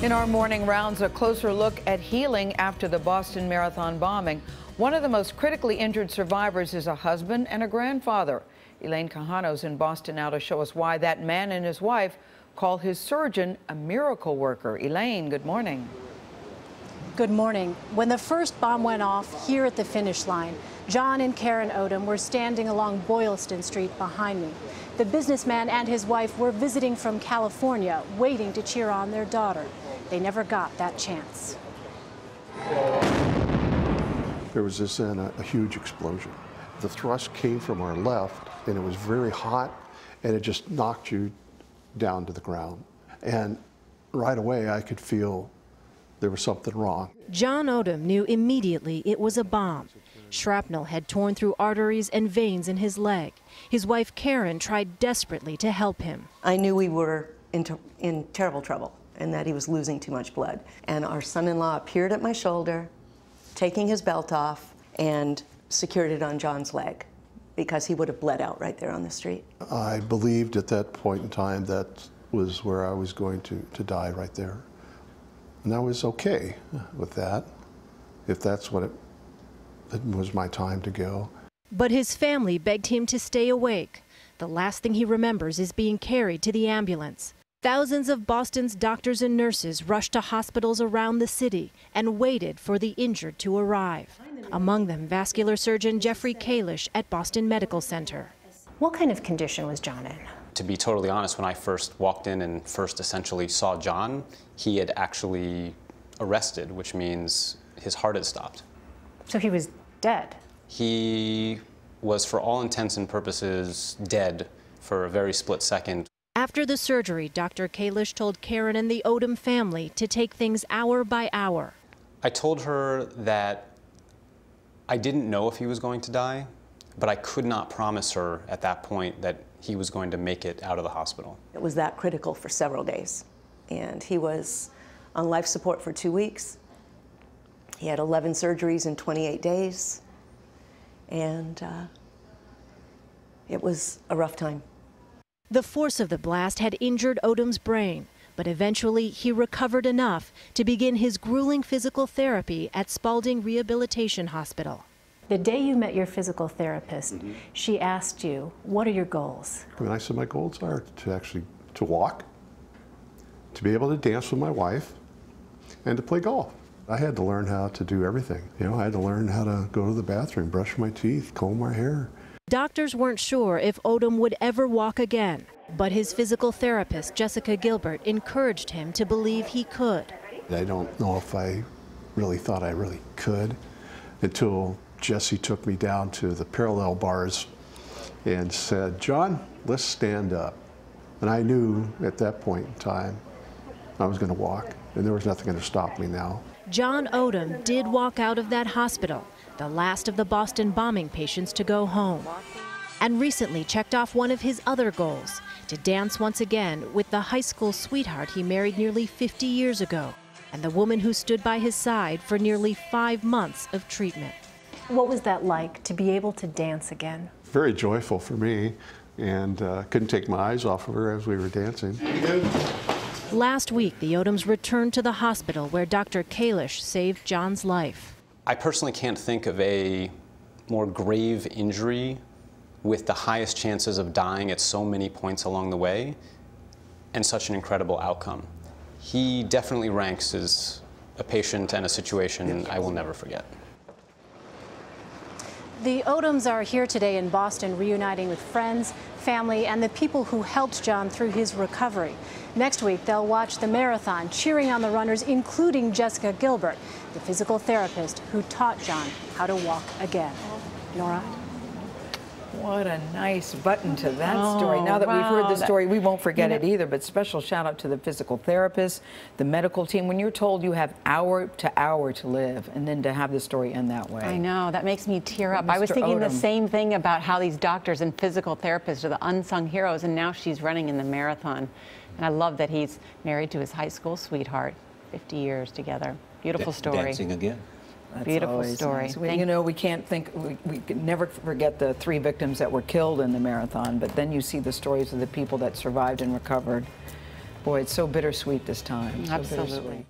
In our morning rounds, a closer look at healing after the Boston Marathon bombing. One of the most critically injured survivors is a husband and a grandfather. Elaine Quijano's in Boston now to show us why that man and his wife call his surgeon a miracle worker. Elaine, good morning. Good morning. When the first bomb went off here at the finish line, John and Karen Odom were standing along Boylston Street behind me. The businessman and his wife were visiting from California, waiting to cheer on their daughter. They never got that chance. There was this a huge explosion. The thrust came from our left, and it was very hot, and it just knocked you down to the ground. And right away, I could feel there was something wrong. John Odom knew immediately it was a bomb. Shrapnel had torn through arteries and veins in his leg. His wife, Karen, tried desperately to help him. I knew we were in terrible trouble and that he was losing too much blood. And our son-in-law appeared at my shoulder, taking his belt off, and secured it on John's leg because he would have bled out right there on the street. I believed at that point in time that was where I was going to die right there. And I was okay with that, if that's what it was my time to go. But his family begged him to stay awake. The last thing he remembers is being carried to the ambulance. Thousands of Boston's doctors and nurses rushed to hospitals around the city and waited for the injured to arrive. Among them, vascular surgeon Kalish at Boston Medical Center. What kind of condition was John in? To be totally honest, when I first walked in and first essentially saw John, he had actually arrested, which means his heart had stopped. So he was dead? He was, for all intents and purposes, dead for a very split second. After the surgery, Dr. Kalish told Karen and the Odom family to take things hour by hour. I told her that I didn't know if he was going to die, but I could not promise her at that point that he was going to make it out of the hospital. It was that critical for several days. And he was on life support for 2 weeks. He had 11 surgeries in 28 days. And it was a rough time. The force of the blast had injured Odom's brain, but eventually he recovered enough to begin his grueling physical therapy at Spaulding Rehabilitation Hospital. The day you met your physical therapist, she asked you, what are your goals? And I said my goals are to walk, to be able to dance with my wife, and to play golf. I had to learn how to do everything. You know, I had to learn how to go to the bathroom, brush my teeth, comb my hair. Doctors weren't sure if Odom would ever walk again, but his physical therapist, Jessica Gilbert, encouraged him to believe he could. I don't know if I really thought I really could until Jesse took me down to the parallel bars and said, John, let's stand up. And I knew at that point in time I was going to walk, and there was nothing going to stop me now. John Odom did walk out of that hospital, the last of the Boston bombing patients to go home, and recently checked off one of his other goals, to dance once again with the high school sweetheart he married nearly 50 years ago, and the woman who stood by his side for nearly 5 months of treatment. What was that like, to be able to dance again? Very joyful for me, and couldn't take my eyes off of her as we were dancing. Last week, the Odoms returned to the hospital where Dr. Kalish saved John's life. I personally can't think of a more grave injury with the highest chances of dying at so many points along the way and such an incredible outcome. He definitely ranks as a patient and a situation I will never forget. The Odoms are here today in Boston, reuniting with friends, family, and the people who helped John through his recovery. Next week, they'll watch the marathon, cheering on the runners, including Jessica Gilbert, the physical therapist who taught John how to walk again. Nora? What a nice button to that story. Now that we've heard the story, we won't forget it either, but special shout out to the physical therapist, the medical team. When you're told you have hour to hour to live, and then to have the story end that way. I know, that makes me tear up. I was thinking the same thing about how these doctors and physical therapists are the unsung heroes, and now she's running in the marathon. And I love that he's married to his high school sweetheart, 50 years together. Beautiful story. Dancing again. That's beautiful story. Nice. You know, we can't think, we can never forget the 3 victims that were killed in the marathon, but then you see the stories of the people that survived and recovered. Boy, it's so bittersweet this time. So Absolutely. bittersweet.